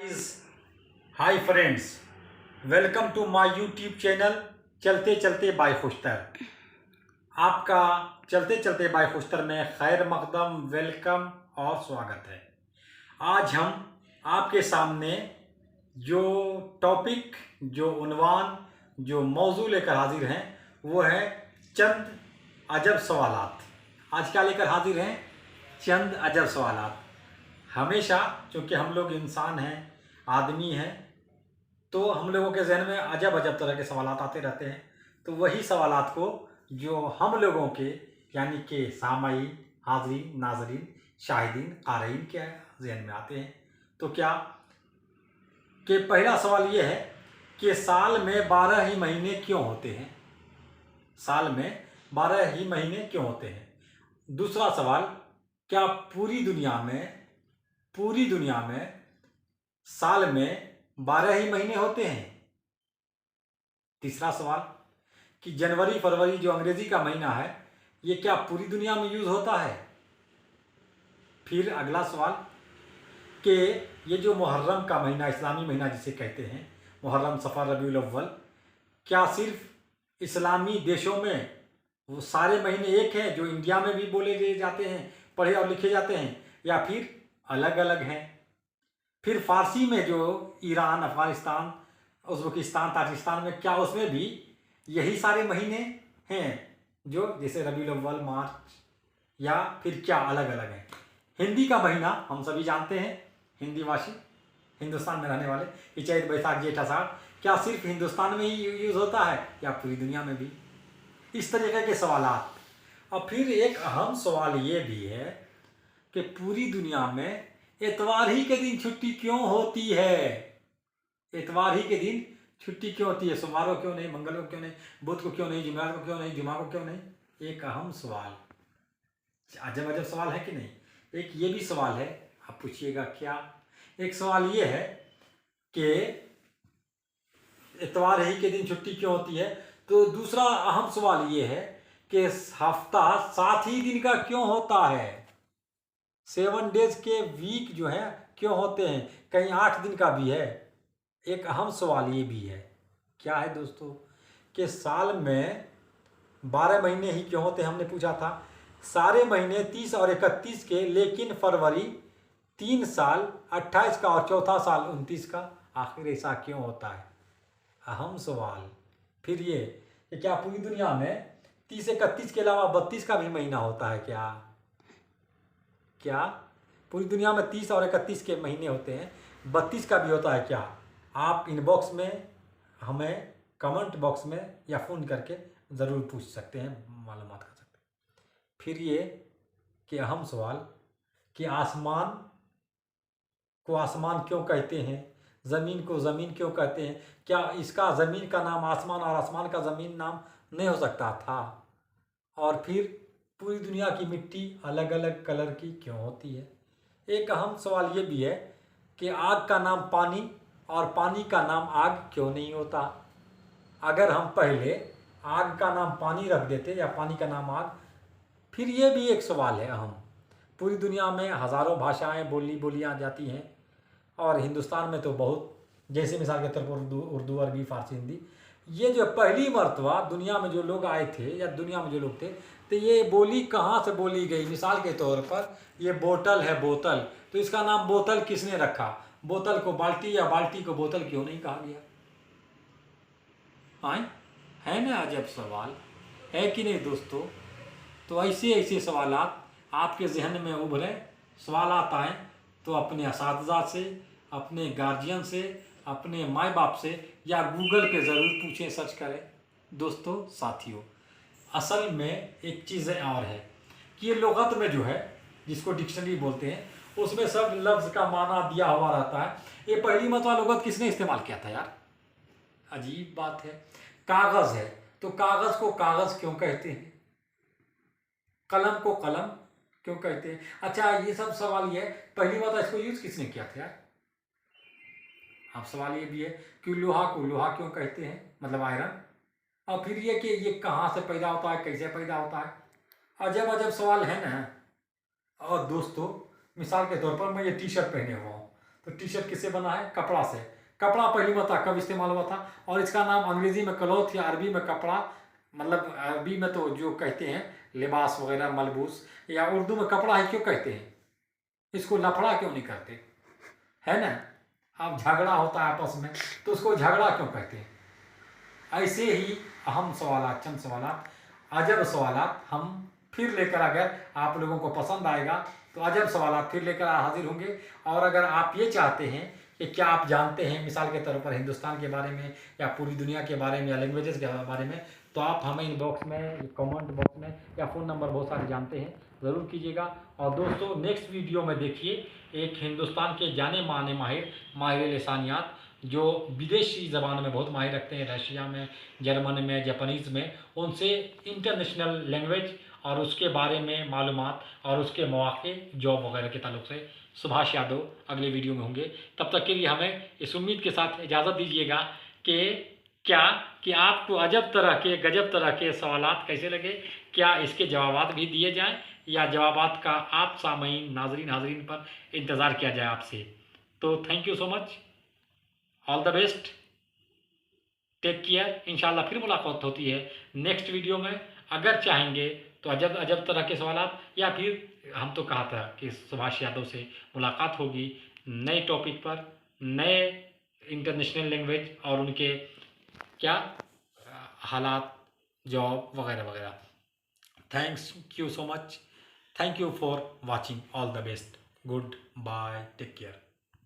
Is hi friends, welcome to my YouTube channel चलते चलते bye होस्टर। आपका चलते चलते बाय होस्टर में खैर मकदम, वेलकम और स्वागत है। आज हम आपके सामने जो टॉपिक, जो उन्वान, जो मौजू लेकर हाजिर हैं वो है चंद अजब सवालात। आज क्या लेकर हाजिर हैं? चंद अजब सवालात। हमेशा चूँकि हम लोग इंसान हैं, आदमी हैं, तो हम लोगों के जहन में अजब अजब तरह के सवालात आते रहते हैं। तो वही सवालात को जो हम लोगों के यानी कि सामाई, हाज़रीन, नाज़रीन, शाहिदीन, क़ारीन के जहन में आते हैं। तो क्या कि पहला सवाल ये है कि साल में 12 ही महीने क्यों होते हैं? साल में 12 ही महीने क्यों होते हैं? दूसरा सवाल, क्या पूरी दुनिया में साल में 12 ही महीने होते हैं? तीसरा सवाल कि जनवरी फरवरी जो अंग्रेजी का महीना है ये क्या पूरी दुनिया में यूज़ होता है? फिर अगला सवाल कि ये जो मुहर्रम का महीना, इस्लामी महीना जिसे कहते हैं, मुहर्रम, सफ़र, रबीउल अव्वल, क्या सिर्फ इस्लामी देशों में वो सारे महीने एक हैं जो इंडिया में भी बोले जाते हैं, पढ़े और लिखे जाते हैं, या फिर अलग अलग हैं? फिर फ़ारसी में जो ईरान, अफ़गानिस्तान, उज़्बेकिस्तान, ताजिकिस्तान में, क्या उसमें भी यही सारे महीने हैं जो जैसे रबीउल अव्वल, मार्च, या फिर क्या अलग अलग हैं? हिंदी का महीना हम सभी जानते हैं, हिंदी भाषी, हिंदुस्तान में रहने वाले, कि चैत बैसाख जेठ आषाढ़, क्या सिर्फ हिंदुस्तान में ही यूज़ होता है या पूरी दुनिया में भी? इस तरीके के सवालात। और फिर एक अहम सवाल ये भी है कि पूरी दुनिया में इतवार ही के दिन छुट्टी क्यों होती है? इतवार ही के दिन छुट्टी क्यों होती है? सोमवार को क्यों नहीं, मंगल को क्यों नहीं, बुध को क्यों नहीं, जुमेरात को क्यों नहीं, जुमा को क्यों नहीं? एक अहम सवाल, अजब अजब सवाल है कि नहीं? एक ये भी सवाल है, आप पूछिएगा क्या? एक सवाल ये है कि इतवार ही के दिन छुट्टी क्यों होती है, तो दूसरा अहम सवाल ये है कि हफ्ता 7 ही दिन का क्यों होता है? 7 डेज के वीक जो है क्यों होते हैं? कहीं 8 दिन का भी है। एक अहम सवाल ये भी है, क्या है दोस्तों, कि साल में 12 महीने ही क्यों होते हैं? हमने पूछा था सारे महीने 30 और 31 के, लेकिन फरवरी 3 साल 28 का और चौथा साल 29 का, आखिर ऐसा क्यों होता है? अहम सवाल। फिर ये कि क्या पूरी दुनिया में 30-31 के अलावा 32 का भी महीना होता है क्या? क्या पूरी दुनिया में 30 और 31 के महीने होते हैं, 32 का भी होता है क्या? आप इनबॉक्स में हमें कमेंट बॉक्स में या फ़ोन करके ज़रूर पूछ सकते हैं, मालूमात कर सकते हैं। फिर ये कि अहम सवाल कि आसमान को आसमान क्यों कहते हैं, ज़मीन को ज़मीन क्यों कहते हैं? क्या इसका ज़मीन का नाम आसमान और आसमान का ज़मीन नाम नहीं हो सकता था? और फिर पूरी दुनिया की मिट्टी अलग अलग कलर की क्यों होती है? एक अहम सवाल ये भी है कि आग का नाम पानी और पानी का नाम आग क्यों नहीं होता? अगर हम पहले आग का नाम पानी रख देते या पानी का नाम आग। फिर ये भी एक सवाल है अहम, पूरी दुनिया में हज़ारों भाषाएं बोलियाँ जाती हैं, और हिंदुस्तान में तो बहुत, जैसे मिसाल के तौर पर उर्दू, अरबी, फ़ारसी, हिंदी। ये जो पहली मर्तबा दुनिया में जो लोग आए थे या दुनिया में जो लोग थे, तो ये बोली कहाँ से बोली गई? मिसाल के तौर पर ये बोतल है, बोतल, तो इसका नाम बोतल किसने रखा? बोतल को बाल्टी या बाल्टी को बोतल क्यों नहीं कहा गया? आए है ना अजब सवाल, है कि नहीं दोस्तों? तो ऐसे ऐसे सवालात आपके जहन में उभरे, सवालात आएँ तो अपने असातिज़ा से, अपने गार्जियन से, अपने माँ बाप से, या गूगल पे ज़रूर पूछें, सर्च करें। दोस्तों, साथियों, असल में एक चीज़ और है कि ये लुग़त में जो है, जिसको डिक्शनरी बोलते हैं, उसमें सब लफ्ज़ का माना दिया हुआ रहता है। ये पहली मरतबा लुग़त किसने इस्तेमाल किया था यार? अजीब बात है। कागज़ है तो कागज़ को कागज़ क्यों कहते हैं? कलम को कलम क्यों कहते हैं? अच्छा, ये सब सवाल ये है, पहली बात इसको यूज़ किसने किया था यार? अब सवाल ये भी है कि लोहा को लोहा क्यों कहते हैं, मतलब आयरन। और फिर ये कि ये कहाँ से पैदा होता है, कैसे पैदा होता है? अजब अजब सवाल है ना। और दोस्तों, मिसाल के तौर पर मैं ये टी शर्ट पहने हुआ हूँ, तो टी शर्ट किससे बना है? कपड़ा से। कपड़ा पहली मरतबा कब इस्तेमाल हुआ था? और इसका नाम अंग्रेजी में क्लॉथ या अरबी में कपड़ा, मतलब अरबी में तो जो कहते हैं लिबास वगैरह मलबूस, या उर्दू में कपड़ा ही क्यों कहते हैं? इसको लफड़ा क्यों नहीं करते, है ना? अब झगड़ा होता है आपस में तो उसको झगड़ा क्यों कहते हैं? ऐसे ही अहम सवालात, चंद सवालात, अजब सवालात हम फिर लेकर, अगर आप लोगों को पसंद आएगा तो अजब सवालात फिर लेकर हाजिर होंगे। और अगर आप ये चाहते हैं कि क्या आप जानते हैं मिसाल के तौर पर हिंदुस्तान के बारे में या पूरी दुनिया के बारे में या लैंग्वेजेस के बारे में, तो आप हमें इनबॉक्स में, कमेंट बॉक्स में या फ़ोन नंबर बहुत सारे जानते हैं, ज़रूर कीजिएगा। और दोस्तों नेक्स्ट वीडियो में देखिए एक हिंदुस्तान के जाने माने माहिर लिसानियात जो विदेशी ज़बान में बहुत माहिर रखते हैं, रशिया में, जर्मन में, जापानीज़ में, उनसे इंटरनेशनल लैंग्वेज और उसके बारे में मालूमात और उसके मौके जॉब वगैरह के ताल्लुक से सुभाष यादव अगले वीडियो में होंगे। तब तक के लिए हमें इस उम्मीद के साथ इजाज़त दीजिएगा कि आपको अजब तरह के, गजब तरह के सवालात कैसे लगे, क्या इसके जवाबात भी दिए जाएं या जवाबात का आप सामीन नाजरीन पर इंतज़ार किया जाए आपसे। तो thank you so much, all the best, take care. इंशाल्लाह फिर मुलाकात होती है नेक्स्ट वीडियो में। अगर चाहेंगे तो अजब अजब तरह के सवालात, या फिर हम तो कहा था कि सुभाष यादव से मुलाकात होगी नए टॉपिक पर, नए इंटरनेशनल लैंग्वेज और उनके क्या हालात, जॉब वगैरह वगैरह। Thanks you so much, thank you for watching, all the best, goodbye, take care.